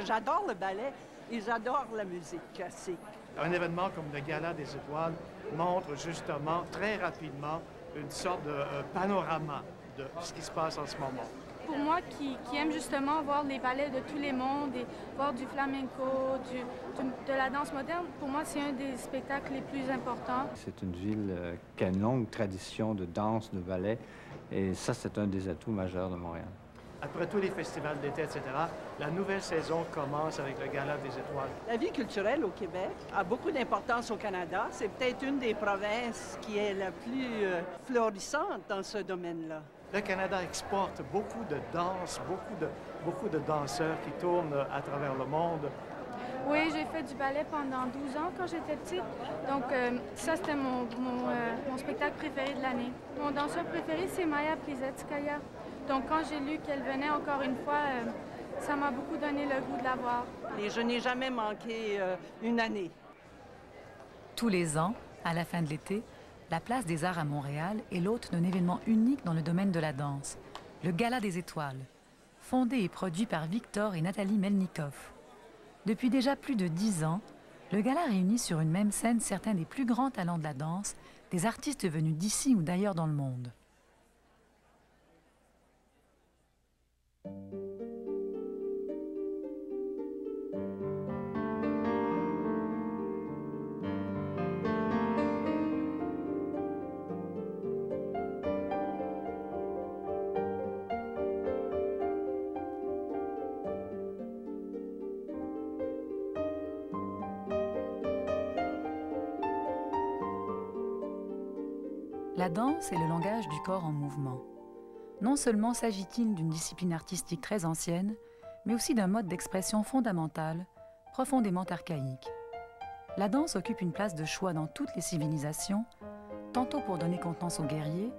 J'adore le ballet et j'adore la musique classique. Un événement comme le Gala des Étoiles montre justement très rapidement une sorte de panorama de ce qui se passe en ce moment. Pour moi qui aime justement voir les ballets de tous les mondes et voir du flamenco, de la danse moderne, pour moi c'est un des spectacles les plus importants. C'est une ville qui a une longue tradition de danse, de ballet, et ça c'est un des atouts majeurs de Montréal. Après tous les festivals d'été, etc., la nouvelle saison commence avec le Gala des Étoiles. La vie culturelle au Québec a beaucoup d'importance au Canada. C'est peut-être une des provinces qui est la plus florissante dans ce domaine-là. Le Canada exporte beaucoup de danse, beaucoup de danseurs qui tournent à travers le monde. Oui, j'ai fait du ballet pendant 12 ans quand j'étais petite. Donc ça, c'était mon spectacle préféré de l'année. Mon danseur préféré, c'est Maya Plisetskaya. Donc quand j'ai lu qu'elle venait encore une fois, ça m'a beaucoup donné le goût de la voir. Et je n'ai jamais manqué une année. Tous les ans, à la fin de l'été, la Place des Arts à Montréal est l'hôte d'un événement unique dans le domaine de la danse, le Gala des Étoiles, fondé et produit par Victor et Nathalie Melnikov. Depuis déjà plus de 10 ans, le gala réunit sur une même scène certains des plus grands talents de la danse, des artistes venus d'ici ou d'ailleurs dans le monde. La danse est le langage du corps en mouvement. Non seulement s'agit-il d'une discipline artistique très ancienne, mais aussi d'un mode d'expression fondamental, profondément archaïque. La danse occupe une place de choix dans toutes les civilisations, tantôt pour donner contenance aux guerriers,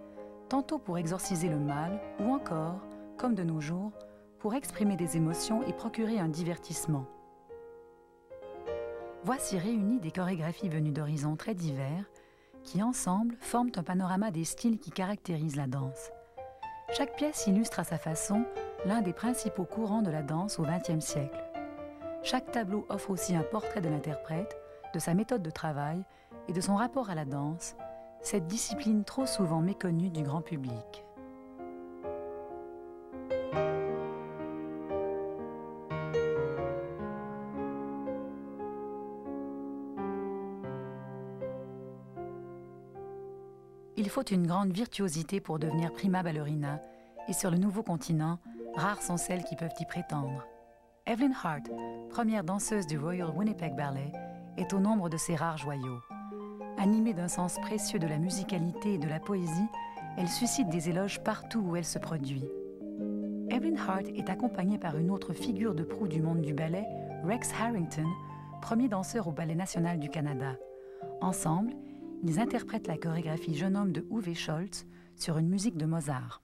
tantôt pour exorciser le mal, ou encore, comme de nos jours, pour exprimer des émotions et procurer un divertissement. Voici réunies des chorégraphies venues d'horizons très divers, qui ensemble forment un panorama des styles qui caractérisent la danse. Chaque pièce illustre à sa façon l'un des principaux courants de la danse au XXe siècle. Chaque tableau offre aussi un portrait de l'interprète, de sa méthode de travail et de son rapport à la danse, cette discipline trop souvent méconnue du grand public. Il faut une grande virtuosité pour devenir prima ballerina, et sur le nouveau continent, rares sont celles qui peuvent y prétendre. Evelyn Hart, première danseuse du Royal Winnipeg Ballet, est au nombre de ces rares joyaux. Animée d'un sens précieux de la musicalité et de la poésie, elle suscite des éloges partout où elle se produit. Evelyn Hart est accompagnée par une autre figure de proue du monde du ballet, Rex Harrington, premier danseur au Ballet national du Canada. Ensemble, ils interprètent la chorégraphie Jeune homme de Uwe Scholz sur une musique de Mozart.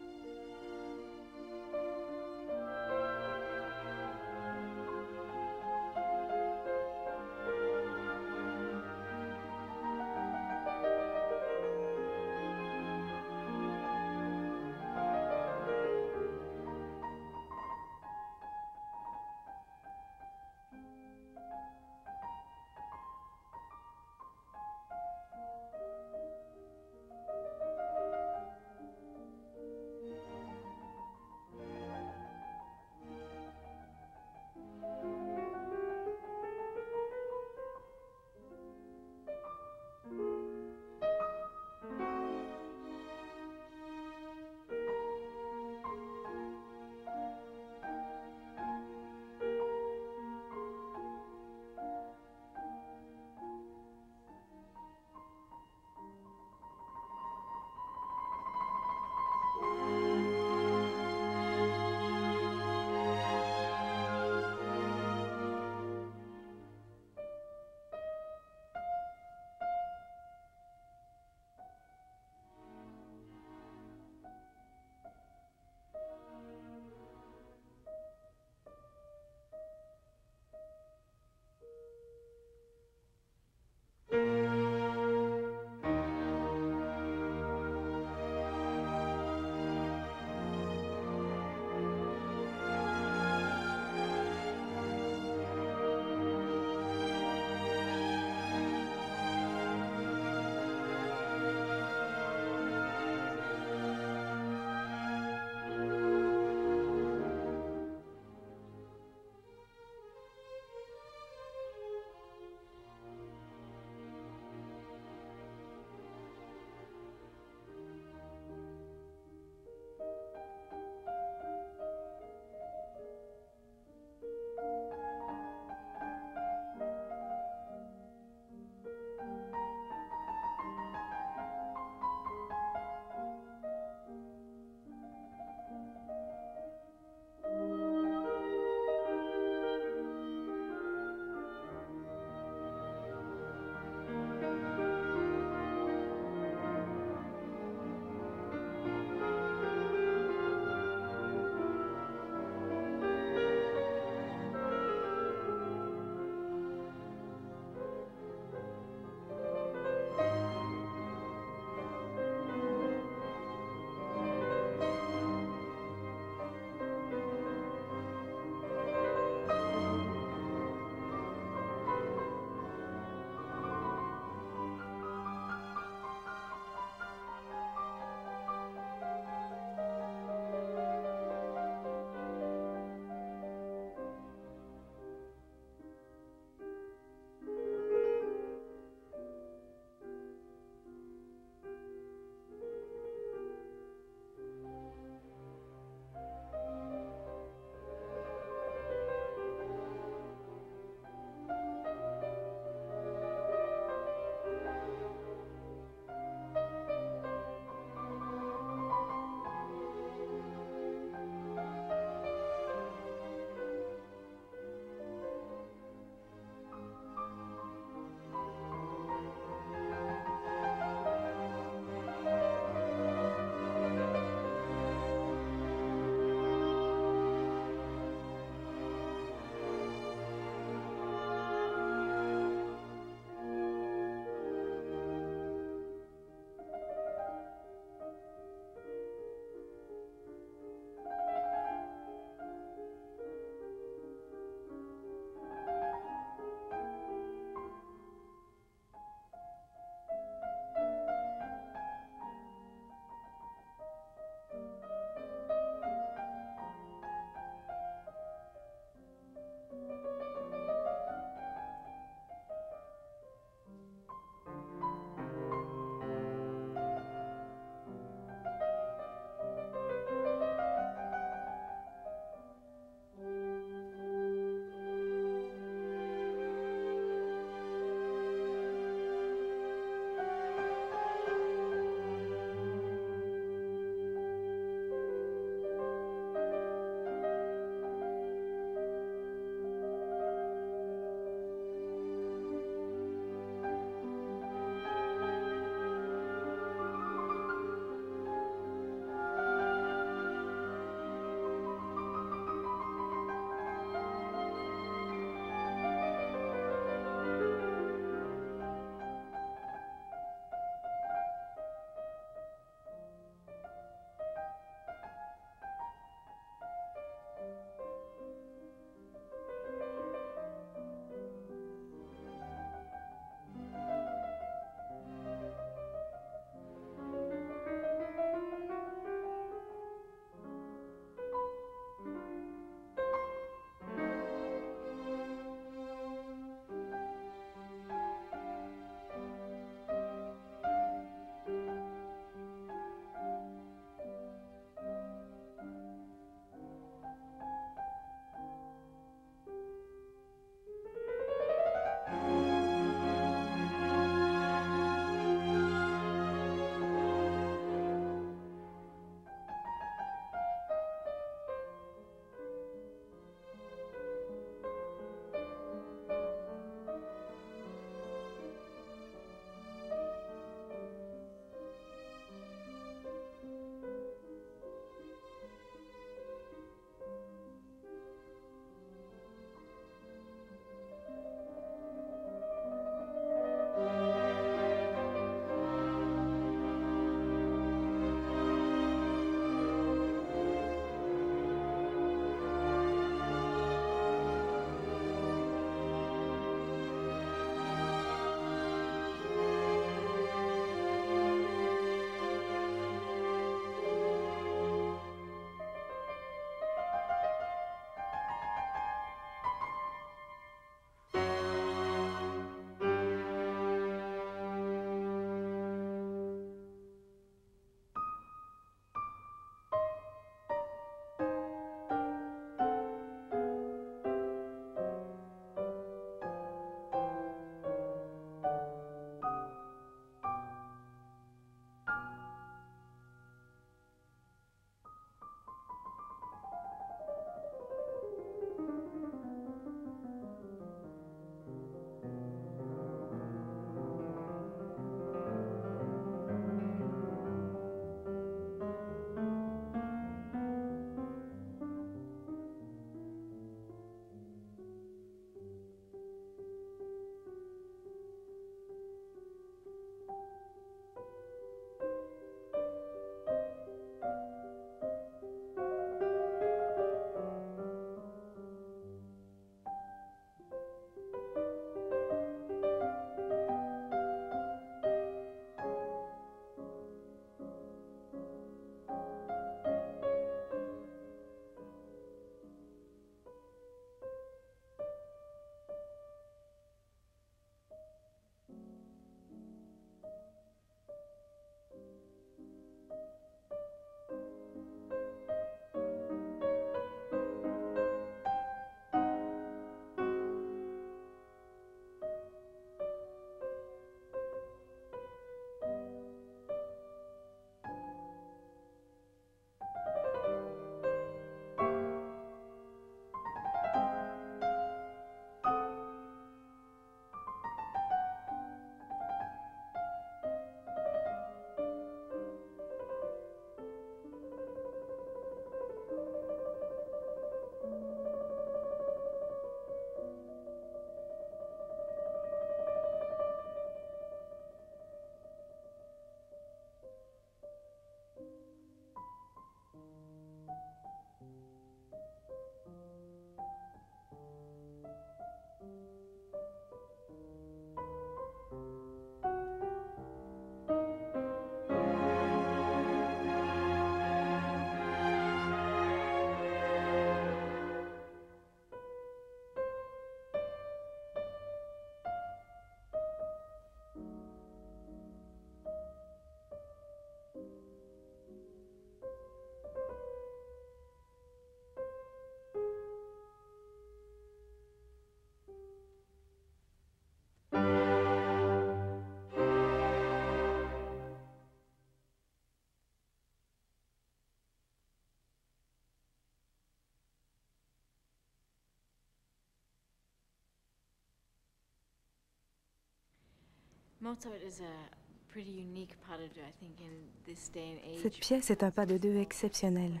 Cette pièce est un pas de deux exceptionnel.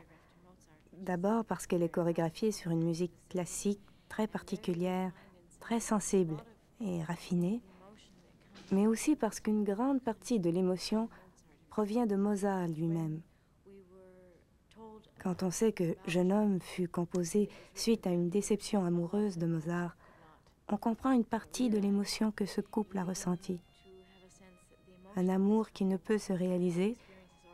D'abord parce qu'elle est chorégraphiée sur une musique classique très particulière, très sensible et raffinée, mais aussi parce qu'une grande partie de l'émotion provient de Mozart lui-même. Quand on sait que Jeune homme fut composé suite à une déception amoureuse de Mozart, on comprend une partie de l'émotion que ce couple a ressentie. Un amour qui ne peut se réaliser,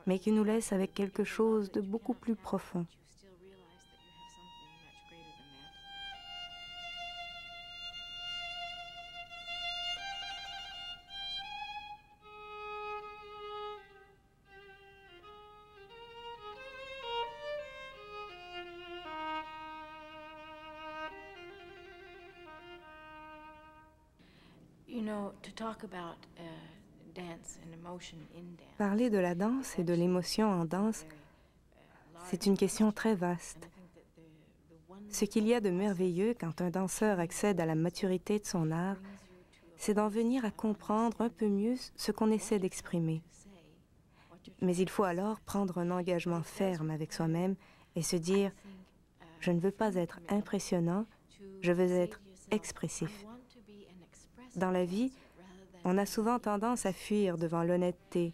mais qui nous laisse avec quelque chose de beaucoup plus profond. Parler de la danse et de l'émotion en danse, c'est une question très vaste. Ce qu'il y a de merveilleux quand un danseur accède à la maturité de son art, c'est d'en venir à comprendre un peu mieux ce qu'on essaie d'exprimer. Mais il faut alors prendre un engagement ferme avec soi-même et se dire « Je ne veux pas être impressionnant, je veux être expressif ». Dans la vie, on a souvent tendance à fuir devant l'honnêteté,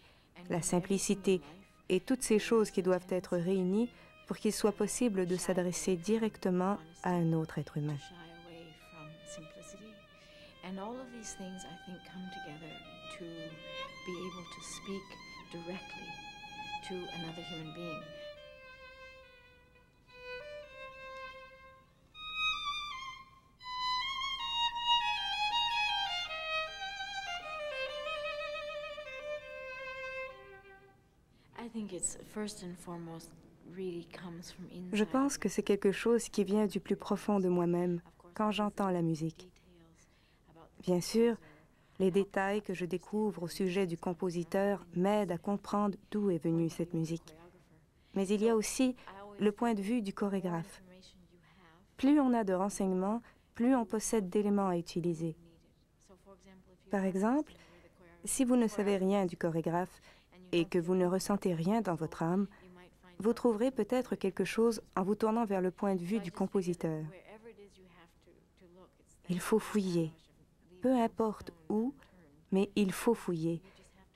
la simplicité et toutes ces choses qui doivent être réunies pour qu'il soit possible de s'adresser directement à un autre être humain. Je pense que c'est quelque chose qui vient du plus profond de moi-même quand j'entends la musique. Bien sûr, les détails que je découvre au sujet du compositeur m'aident à comprendre d'où est venue cette musique. Mais il y a aussi le point de vue du chorégraphe. Plus on a de renseignements, plus on possède d'éléments à utiliser. Par exemple, si vous ne savez rien du chorégraphe et que vous ne ressentez rien dans votre âme, vous trouverez peut-être quelque chose en vous tournant vers le point de vue du compositeur. Il faut fouiller, peu importe où, mais il faut fouiller,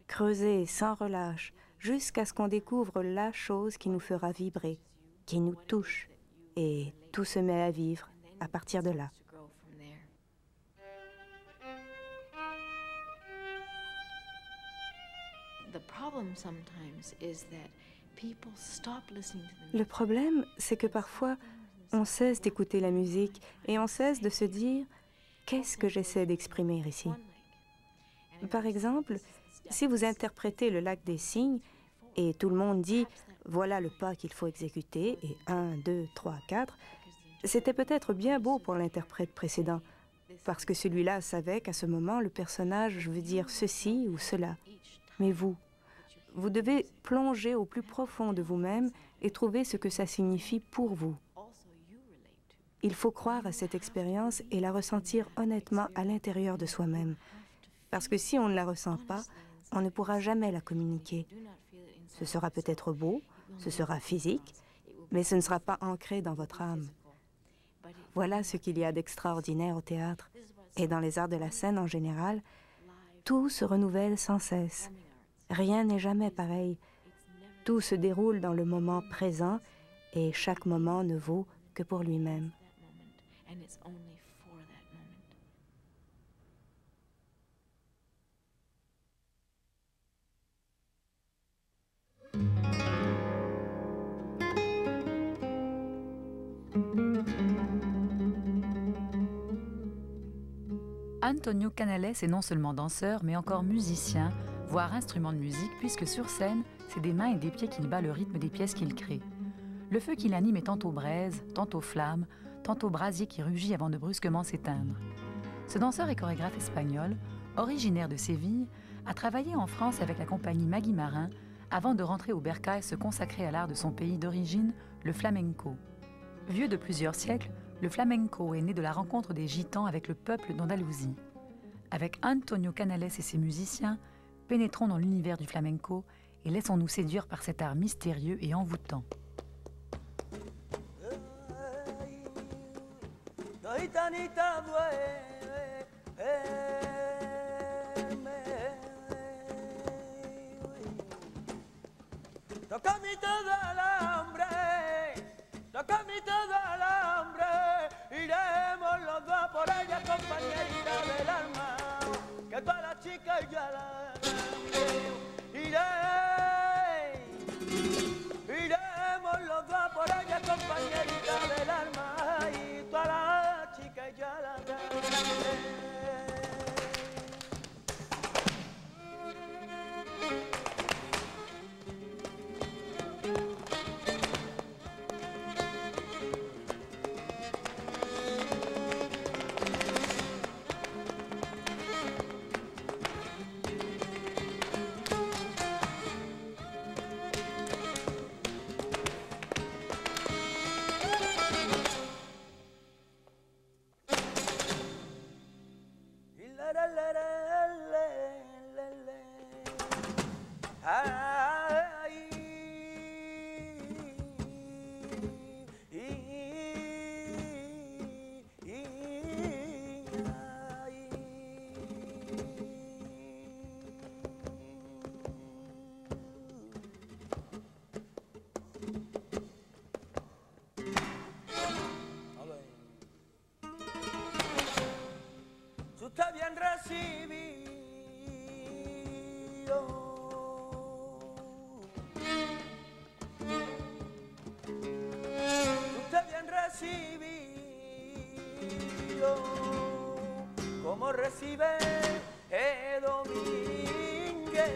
creuser sans relâche, jusqu'à ce qu'on découvre la chose qui nous fera vibrer, qui nous touche, et tout se met à vivre à partir de là. Le problème, c'est que parfois, on cesse d'écouter la musique et on cesse de se dire « Qu'est-ce que j'essaie d'exprimer ici ?» Par exemple, si vous interprétez le lac des cygnes et tout le monde dit « Voilà le pas qu'il faut exécuter et 1, 2, 3, 4 », c'était peut-être bien beau pour l'interprète précédent, parce que celui-là savait qu'à ce moment, le personnage veut dire ceci ou cela. Mais vous devez plonger au plus profond de vous-même et trouver ce que ça signifie pour vous. Il faut croire à cette expérience et la ressentir honnêtement à l'intérieur de soi-même. Parce que si on ne la ressent pas, on ne pourra jamais la communiquer. Ce sera peut-être beau, ce sera physique, mais ce ne sera pas ancré dans votre âme. Voilà ce qu'il y a d'extraordinaire au théâtre et dans les arts de la scène en général. Tout se renouvelle sans cesse. Rien n'est jamais pareil. Tout se déroule dans le moment présent et chaque moment ne vaut que pour lui-même. Antonio Canales est non seulement danseur, mais encore musicien, voire instrument de musique, puisque sur scène, c'est des mains et des pieds qu'il bat le rythme des pièces qu'il crée. Le feu qui l'anime est tantôt braise, tantôt flamme, tantôt brasier qui rugit avant de brusquement s'éteindre. Ce danseur et chorégraphe espagnol, originaire de Séville, a travaillé en France avec la compagnie Maggie Marin avant de rentrer au Bercail se consacrer à l'art de son pays d'origine, le flamenco. Vieux de plusieurs siècles, le flamenco est né de la rencontre des gitans avec le peuple d'Andalousie. Avec Antonio Canales et ses musiciens, pénétrons dans l'univers du flamenco et laissons-nous séduire par cet art mystérieux et envoûtant. Toca mi todo alambre, toca mi todo alambre, iremos los dos por ella, compañerita del alma, que todas las chicas ya la iremos los dos por ella, compañerita del alma, y todas las chicas ya la Está bien recibido. Está bien recibido. Como recibe Domínguez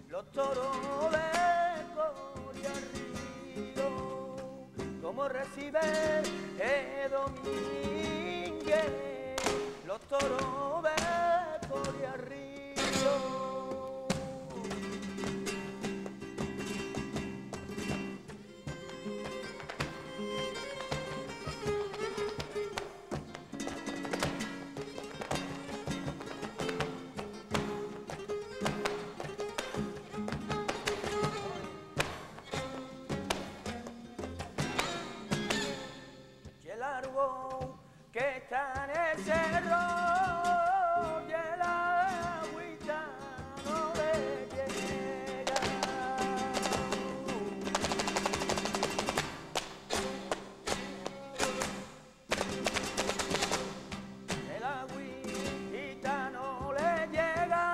los toros de Coriarrío. Como recibe Domínguez los toros de Coriarrío. Y el árbol que está en el cerro y el agüita no le llega. El agüita no le llega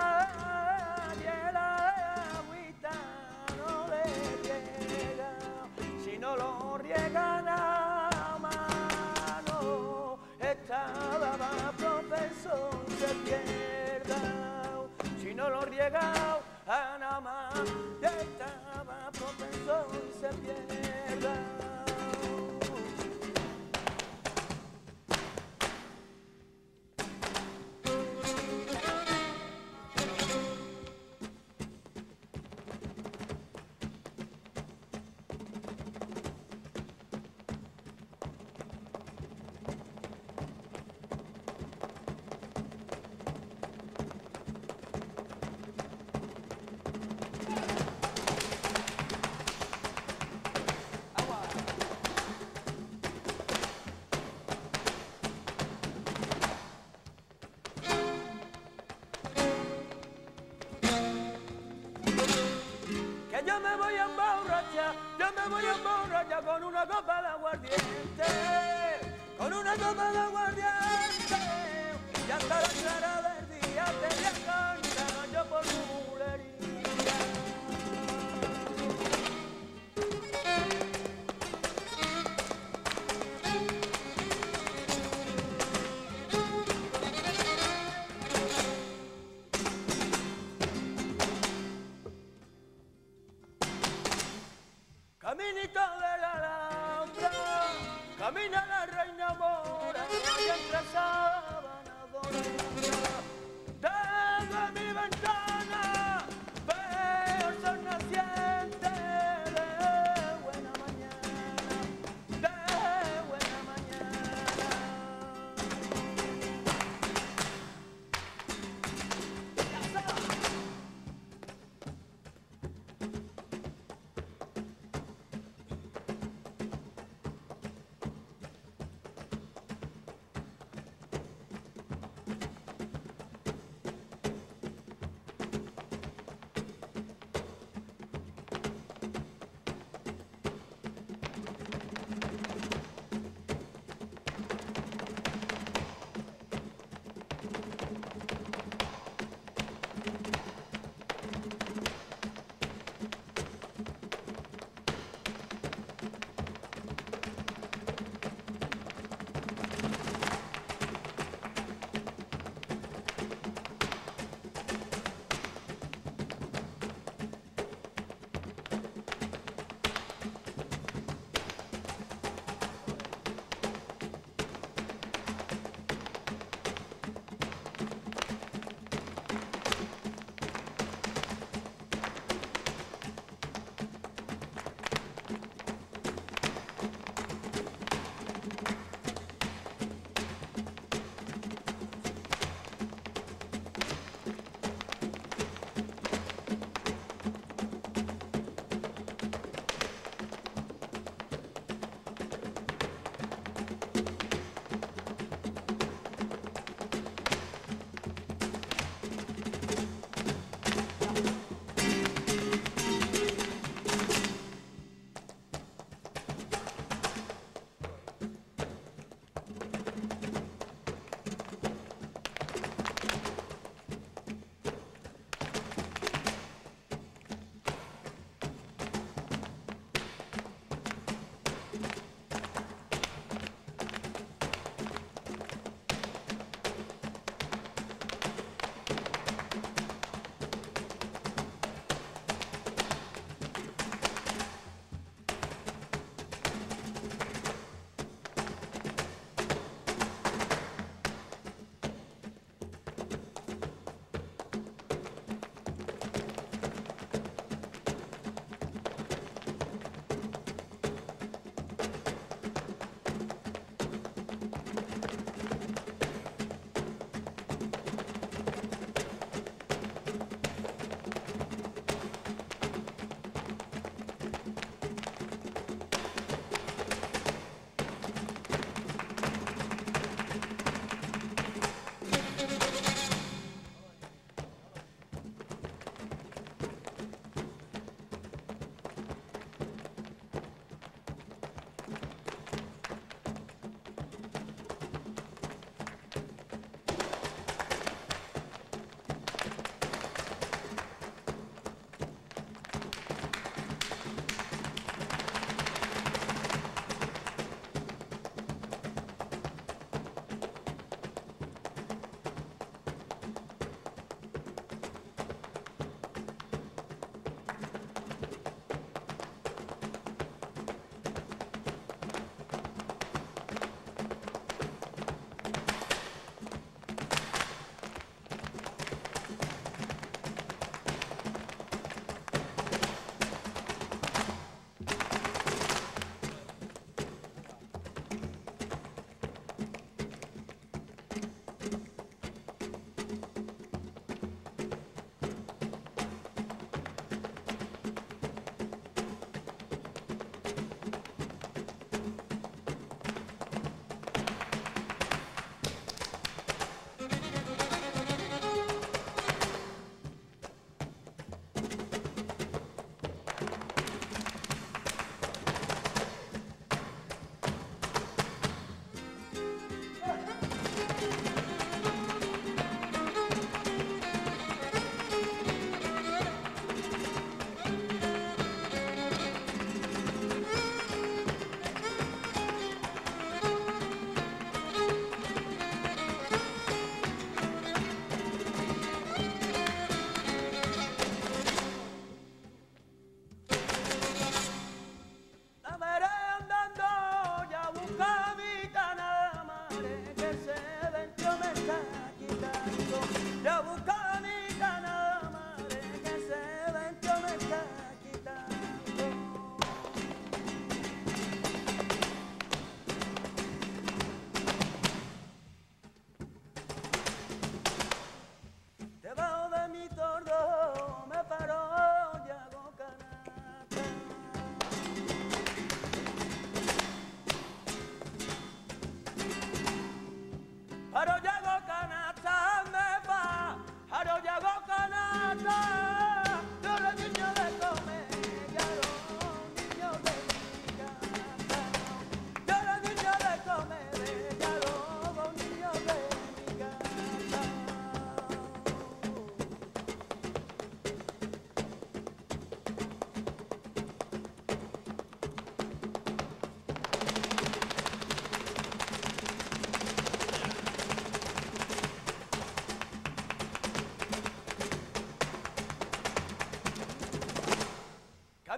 y el agüita no le llega. Si no lo riegan a estaba más profesor se pierda, si no lo riega a nada más, estaba profesor se pierda. Yo me voy a emborrachar con una copa de aguardiente, con una copa de aguardiente, y hasta la clara del día te voy a cantar yo por tu bulería. Caminito de la Alhambra, camina la reina mora, y entre sábana dorada. Desde mi ventana veo el sol naciente de buena mañana, de buena mañana.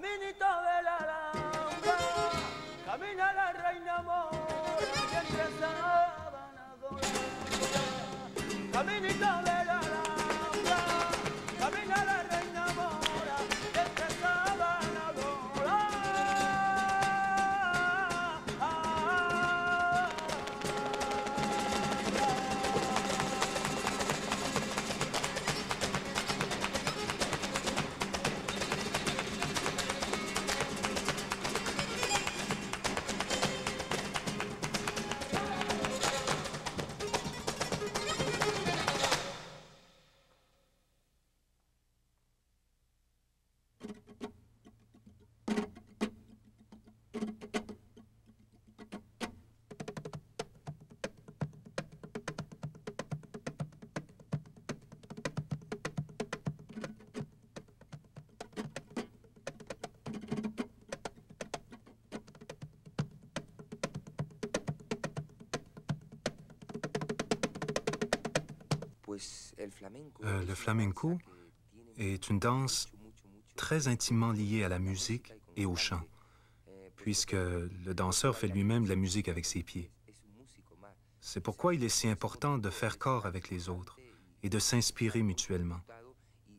Caminito de la Alhambra, camina la reina mora, y entre sábanas doradas. Caminito de la Alhambra, camina la reina mora, y entre sábanas doradas. Le flamenco est une danse très intimement liée à la musique et au chant, puisque le danseur fait lui-même de la musique avec ses pieds. C'est pourquoi il est si important de faire corps avec les autres et de s'inspirer mutuellement.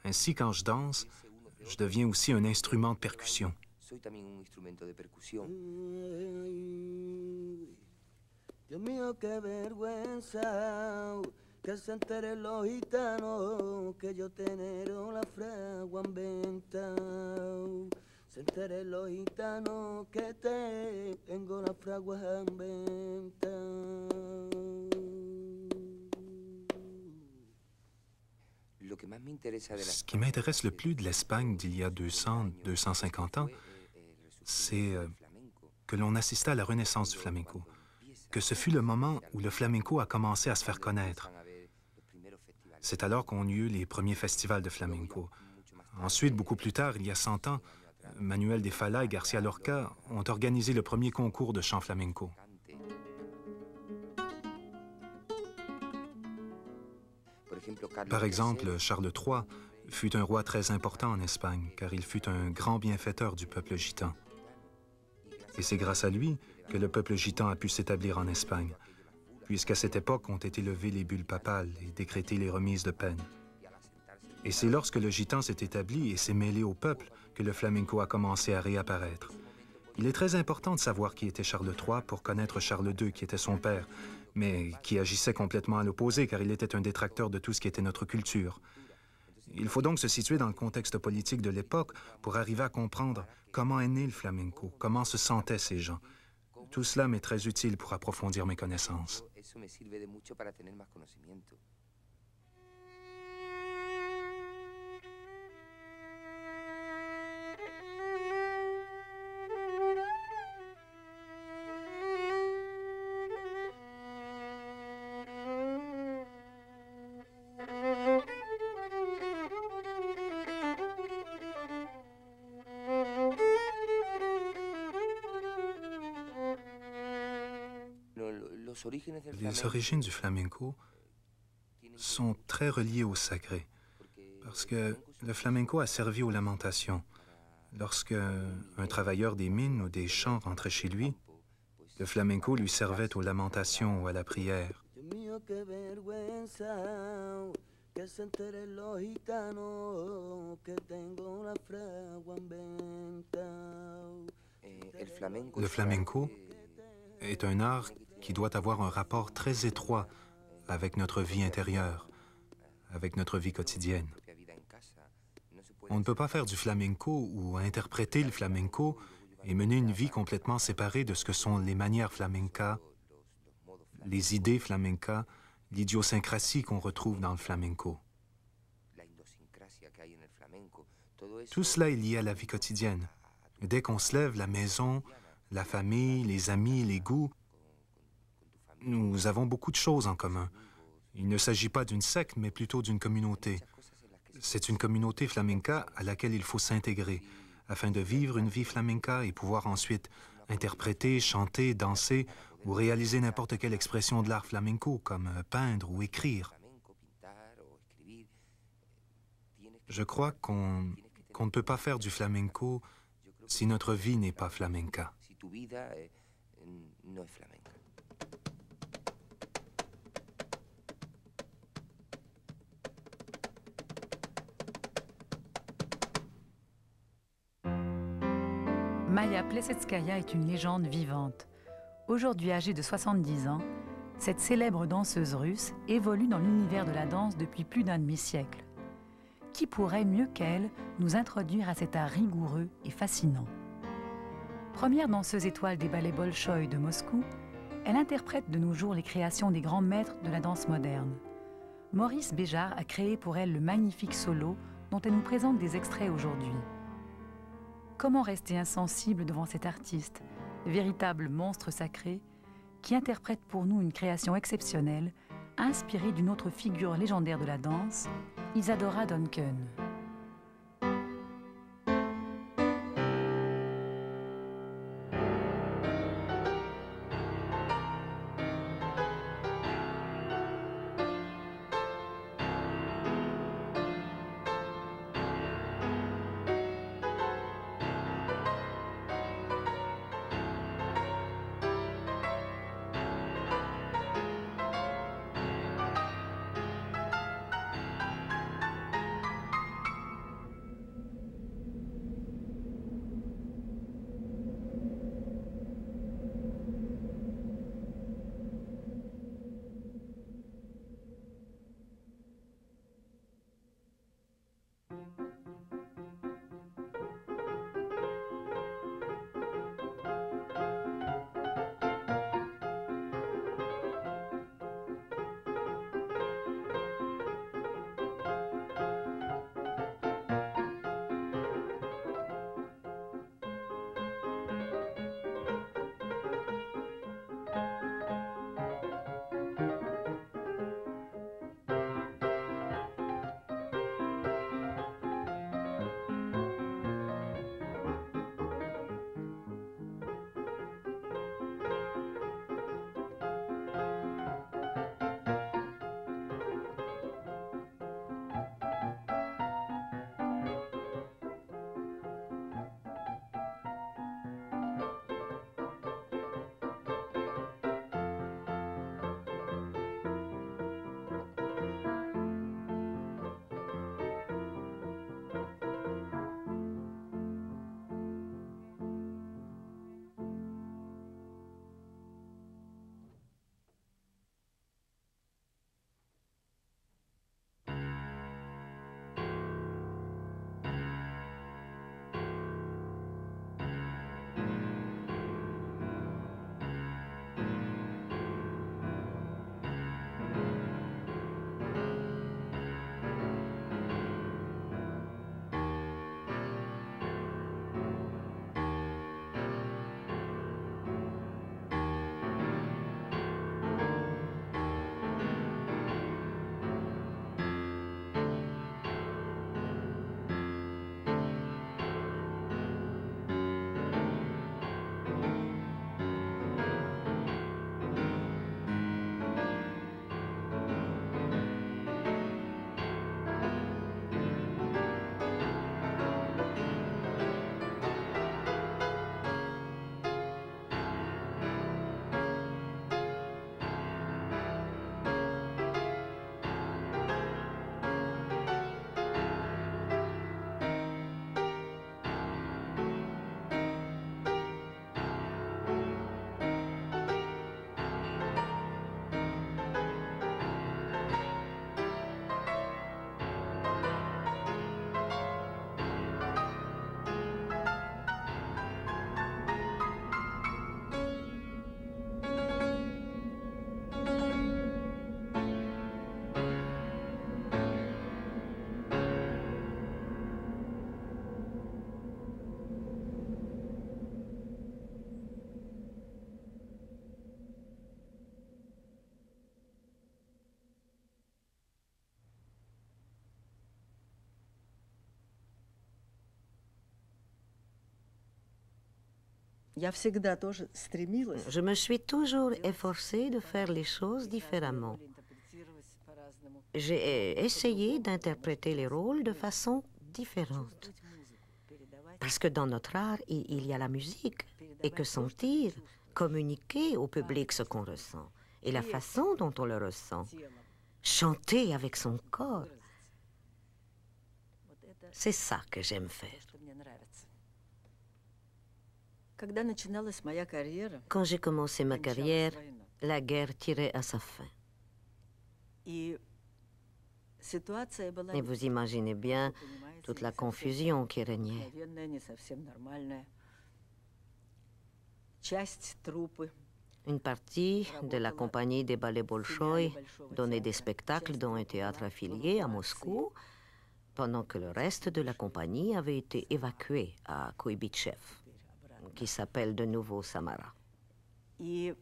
Ainsi, quand je danse, je deviens aussi un instrument de percussion. Dios mío, qué vergüenza, que se enteren los gitanos, que yo tenero la fragua en venta. Se enteren los gitanos, que tengo la fragua en venta. Ce qui m'intéresse le plus de l'Espagne d'il y a 200, 250 ans, c'est que l'on assistait à la renaissance du flamenco, que ce fut le moment où le flamenco a commencé à se faire connaître. C'est alors qu'ont lieu les premiers festivals de flamenco. Ensuite, beaucoup plus tard, il y a 100 ans, Manuel de Falla et García Lorca ont organisé le premier concours de chant flamenco. Par exemple, Charles III fut un roi très important en Espagne, car il fut un grand bienfaiteur du peuple gitan. Et c'est grâce à lui que le peuple gitan a pu s'établir en Espagne, puisqu'à cette époque ont été levées les bulles papales et décrétées les remises de peine. Et c'est lorsque le gitan s'est établi et s'est mêlé au peuple que le flamenco a commencé à réapparaître. Il est très important de savoir qui était Charles III pour connaître Charles II, qui était son père, mais qui agissait complètement à l'opposé, car il était un détracteur de tout ce qui était notre culture. Il faut donc se situer dans le contexte politique de l'époque pour arriver à comprendre comment est né le flamenco, comment se sentaient ces gens. Tout cela m'est très utile pour approfondir mes connaissances. Les origines du flamenco sont très reliées au sacré, parce que le flamenco a servi aux lamentations. Lorsque un travailleur des mines ou des champs rentrait chez lui, le flamenco lui servait aux lamentations ou à la prière. Le flamenco est un art qui doit avoir un rapport très étroit avec notre vie intérieure, avec notre vie quotidienne. On ne peut pas faire du flamenco ou interpréter le flamenco et mener une vie complètement séparée de ce que sont les manières flamencas, les idées flamencas, l'idiosyncrasie qu'on retrouve dans le flamenco. Tout cela est lié à la vie quotidienne. Dès qu'on se lève, la maison, la famille, les amis, les goûts, nous avons beaucoup de choses en commun. Il ne s'agit pas d'une secte, mais plutôt d'une communauté. C'est une communauté flamenca à laquelle il faut s'intégrer, afin de vivre une vie flamenca et pouvoir ensuite interpréter, chanter, danser ou réaliser n'importe quelle expression de l'art flamenco, comme peindre ou écrire. Je crois qu'on ne peut pas faire du flamenco si notre vie n'est pas flamenca. Maya Plesetskaya est une légende vivante. Aujourd'hui âgée de 70 ans, cette célèbre danseuse russe évolue dans l'univers de la danse depuis plus d'un demi-siècle. Qui pourrait mieux qu'elle nous introduire à cet art rigoureux et fascinant? Première danseuse étoile des ballets Bolchoï de Moscou, elle interprète de nos jours les créations des grands maîtres de la danse moderne. Maurice Béjart a créé pour elle le magnifique solo dont elle nous présente des extraits aujourd'hui. Comment rester insensible devant cet artiste, véritable monstre sacré, qui interprète pour nous une création exceptionnelle, inspirée d'une autre figure légendaire de la danse, Isadora Duncan. Je me suis toujours efforcée de faire les choses différemment. J'ai essayé d'interpréter les rôles de façon différente. Parce que dans notre art, il y a la musique. Et que sentir, communiquer au public ce qu'on ressent et la façon dont on le ressent. Chanter avec son corps. C'est ça que j'aime faire. Quand j'ai commencé ma carrière, la guerre tirait à sa fin. Et vous imaginez bien toute la confusion qui régnait. Une partie de la compagnie des ballets Bolchoï donnait des spectacles dans un théâtre affilié à Moscou, pendant que le reste de la compagnie avait été évacué à Koïbitchev, qui s'appelle de nouveau Samara. Et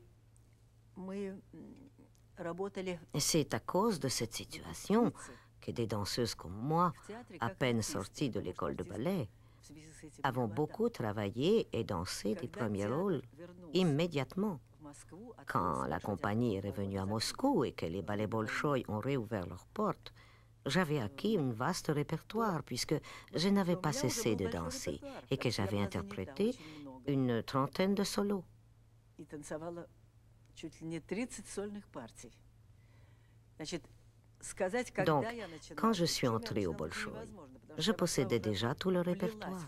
c'est à cause de cette situation que des danseuses comme moi, à peine sorties de l'école de ballet, avons beaucoup travaillé et dansé des premiers rôles immédiatement. Quand la compagnie est revenue à Moscou et que les ballets Bolchoï ont réouvert leurs portes, j'avais acquis un vaste répertoire puisque je n'avais pas cessé de danser et que j'avais interprété une trentaine de solos. Donc, quand je suis entrée au Bolchoï, je possédais déjà tout le répertoire.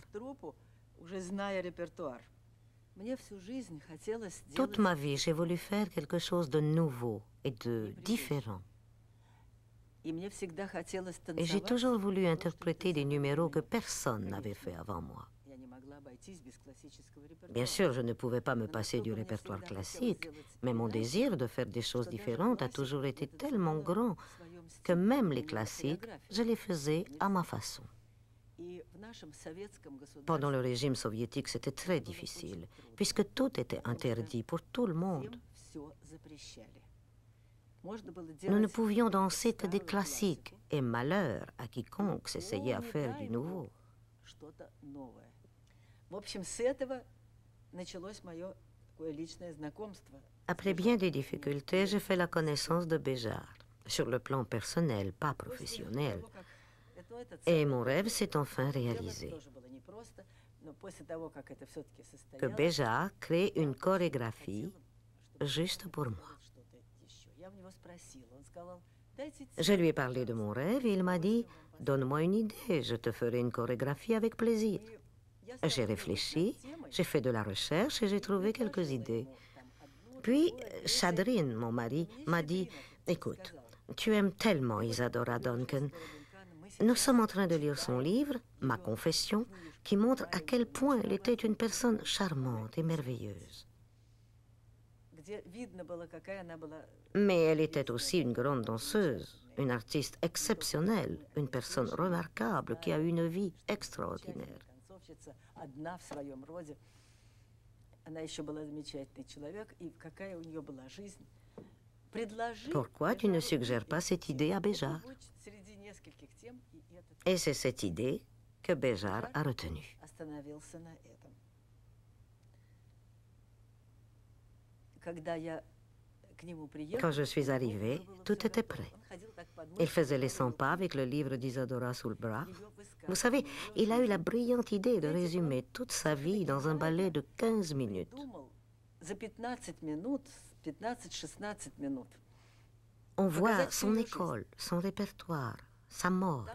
Toute ma vie, j'ai voulu faire quelque chose de nouveau et de différent. Et j'ai toujours voulu interpréter des numéros que personne n'avait fait avant moi. Bien sûr, je ne pouvais pas me passer du répertoire classique, mais mon désir de faire des choses différentes a toujours été tellement grand que même les classiques, je les faisais à ma façon. Pendant le régime soviétique, c'était très difficile, puisque tout était interdit pour tout le monde. Nous ne pouvions danser que des classiques, et malheur à quiconque s'essayait à faire du nouveau. Après bien des difficultés, j'ai fait la connaissance de Béjart, sur le plan personnel, pas professionnel. Et mon rêve s'est enfin réalisé. Que Béjart crée une chorégraphie juste pour moi. Je lui ai parlé de mon rêve et il m'a dit « Donne-moi une idée, je te ferai une chorégraphie avec plaisir. » J'ai réfléchi, j'ai fait de la recherche et j'ai trouvé quelques idées. Puis, Chadrine, mon mari, m'a dit « Écoute, tu aimes tellement Isadora Duncan. Nous sommes en train de lire son livre, Ma Confession, qui montre à quel point elle était une personne charmante et merveilleuse. Mais elle était aussi une grande danseuse, une artiste exceptionnelle, une personne remarquable qui a eu une vie extraordinaire. Pourquoi tu ne suggères pas cette idée à Béjart? Et c'est cette idée que Béjart a retenue. Quand je suis arrivée, tout était prêt. Il faisait les 100 pas avec le livre d'Isadora sous le bras. Vous savez, il a eu la brillante idée de résumer toute sa vie dans un ballet de 15 minutes. On voit son école, son répertoire, sa mort.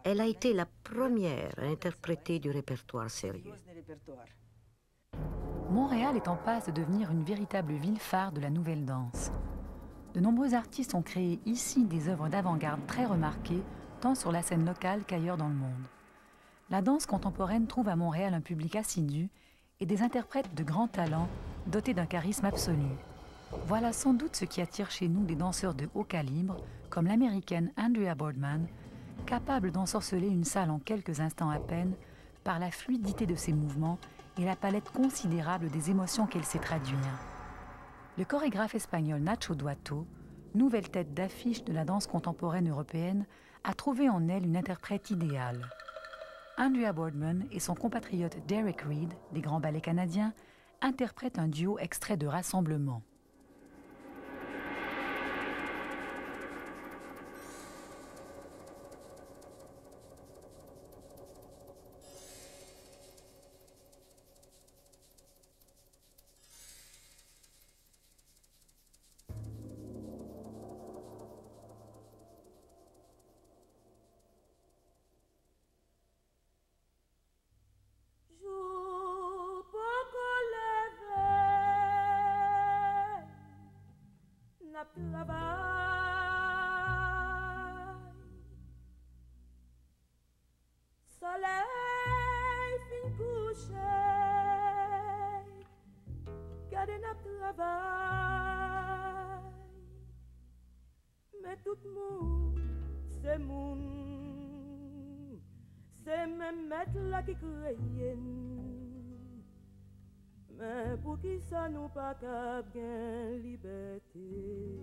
Elle a été la première à interpréter du répertoire sérieux. Montréal est en passe de devenir une véritable ville phare de la nouvelle danse. De nombreux artistes ont créé ici des œuvres d'avant-garde très remarquées, tant sur la scène locale qu'ailleurs dans le monde. La danse contemporaine trouve à Montréal un public assidu et des interprètes de grand talent dotés d'un charisme absolu. Voilà sans doute ce qui attire chez nous des danseurs de haut calibre, comme l'américaine Andrea Boardman, capable d'ensorceler une salle en quelques instants à peine par la fluidité de ses mouvements et la palette considérable des émotions qu'elle sait traduire. Le chorégraphe espagnol Nacho Duato, nouvelle tête d'affiche de la danse contemporaine européenne, a trouvé en elle une interprète idéale. Andrea Boardman et son compatriote Derek Reed, des grands ballets canadiens, interprètent un duo extrait de Rassemblement. travail. Soleil fin couché, gardez notre travail. Mais tout le monde, c'est même maître là qui crée. Mais pour qui ça nous pas cap gain liberté?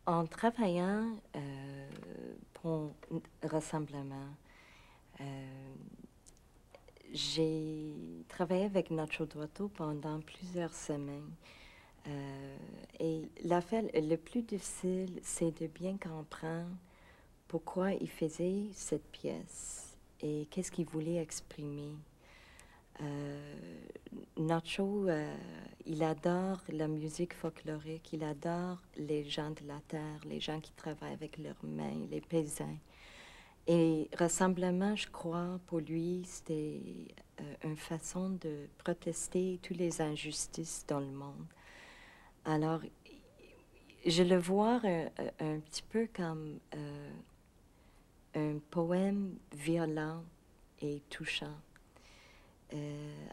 En travaillant pour Rassemblement, j'ai travaillé avec Nacho Duato pendant plusieurs semaines. Et l'affaire le plus difficile, c'est de bien comprendre pourquoi il faisait cette pièce et qu'est-ce qu'il voulait exprimer. Nacho, il adore la musique folklorique, il adore les gens de la terre, les gens qui travaillent avec leurs mains, les paysans. Et rassemblement, je crois, pour lui, c'était une façon de protester toutes les injustices dans le monde. Alors, je le vois un petit peu comme un poème violent et touchant.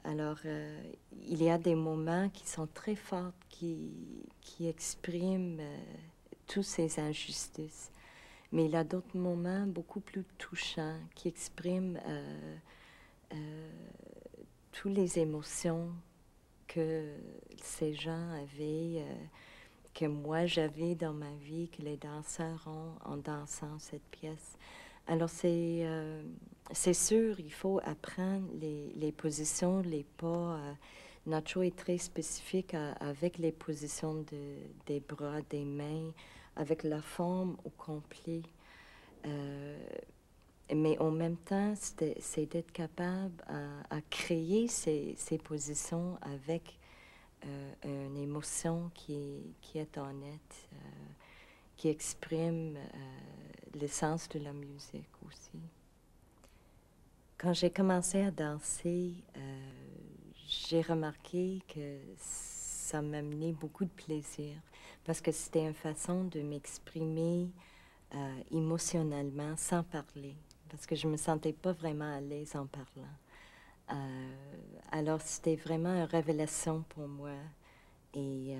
Alors, il y a des moments qui sont très forts, qui expriment toutes ces injustices. Mais il y a d'autres moments beaucoup plus touchants qui expriment toutes les émotions que ces gens avaient, que moi j'avais dans ma vie, que les danseurs ont en dansant cette pièce. Alors c'est sûr, il faut apprendre les positions, les pas. Nacho est très spécifique avec les positions des bras, des mains, avec la forme au complet. Mais en même temps, c'est d'être capable à créer ces positions avec une émotion qui est honnête, qui exprime l'essence de la musique aussi. Quand j'ai commencé à danser, j'ai remarqué que ça m'amenait beaucoup de plaisir parce que c'était une façon de m'exprimer émotionnellement sans parler, parce que je ne me sentais pas vraiment à l'aise en parlant. Alors c'était vraiment une révélation pour moi. Et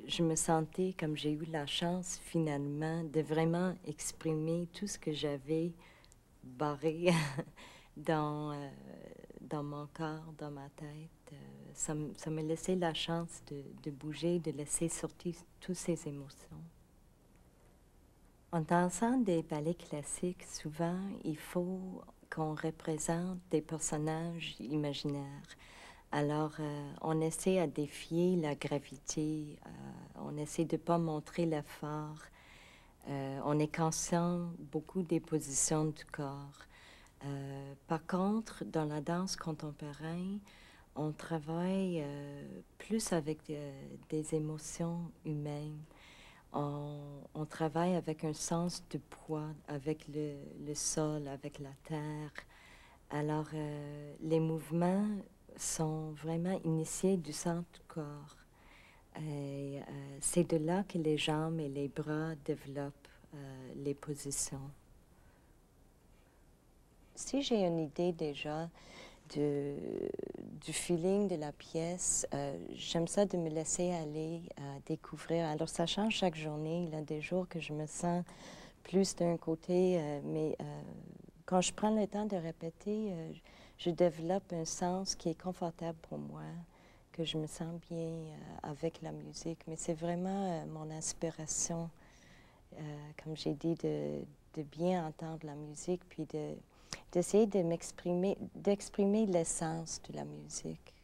je me sentais comme j'ai eu la chance finalement de vraiment exprimer tout ce que j'avais barré dans mon corps, dans ma tête. Ça me laissait la chance de bouger, de laisser sortir toutes ces émotions. En dansant des ballets classiques, souvent, il faut qu'on représente des personnages imaginaires. Alors, on essaie à défier la gravité, on essaie de ne pas montrer l'effort, on est conscient beaucoup des positions du corps. Par contre, dans la danse contemporaine, on travaille plus avec des émotions humaines. On travaille avec un sens de poids, avec le sol, avec la terre. Alors, les mouvements sont vraiment initiés du centre du corps. C'est de là que les jambes et les bras développent les positions. Si j'ai une idée déjà du feeling de la pièce, j'aime ça de me laisser aller à découvrir. Alors ça change chaque journée. Il y a des jours que je me sens plus d'un côté, mais quand je prends le temps de répéter, je développe un sens qui est confortable pour moi, que je me sens bien avec la musique. Mais c'est vraiment mon inspiration, comme j'ai dit, de bien entendre la musique, puis d'essayer d'exprimer l'essence de la musique.